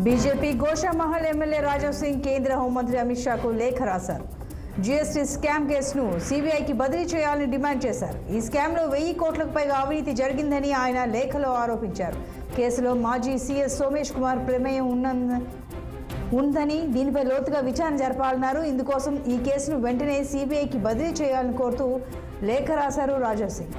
BJP Goshamahal MLA Raja Singh కేంద్ర హోంమంత్రి అమిత్ షాకు లేఖ రాశారు. జీఎస్టీ స్కామ్ కేసును సీబీఐకి బదిలీ చేయాలని డిమాండ్ చేశారు. ఈ స్కామ్లో 1000 కోట్లకు పైగా అవినీతి జరిగిందని ఆయన లేఖలో ఆరోపించారు. కేసులో మాజీ సీఎస్ సోమేష్ కుమార్ ప్రమేయం ఉందని, దీనిపై లోతుగా విచారణ జరపాలన్నారు. ఇందుకోసం ఈ కేసును వెంటనే సీబీఐకి బదిలీ చేయాలని కోరుతూ లేఖ రాశారు రాజా సింగ్.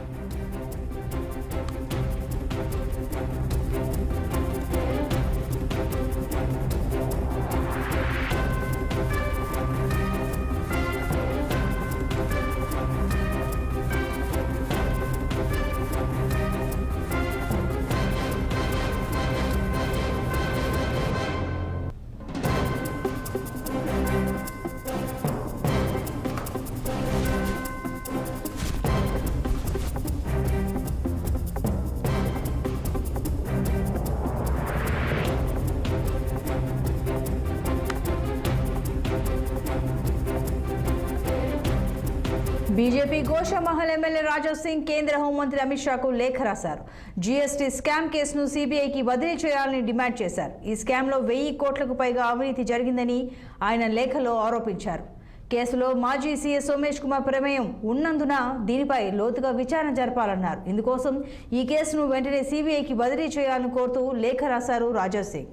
బీజేపీ గోషామహల్ ఎమ్మెల్యే రాజా సింగ్ కేంద్ర హోంమంత్రి అమిత్ షాకు లేఖ రాశారు. జీఎస్టీ స్కామ్ కేసును సీబీఐకి బదిలీ చేయాలని డిమాండ్ చేశారు. ఈ స్కామ్లో 1000 కోట్లకు పైగా అవినీతి జరిగిందని ఆయన లేఖలో ఆరోపించారు. కేసులో మాజీ సీఎస్ సోమేష్ కుమార్ ప్రమేయం ఉన్నందున దీనిపై లోతుగా విచారణ జరపాలన్నారు. ఇందుకోసం ఈ కేసును వెంటనే సీబీఐకి బదిలీ చేయాలని కోరుతూ లేఖ రాశారు రాజా సింగ్.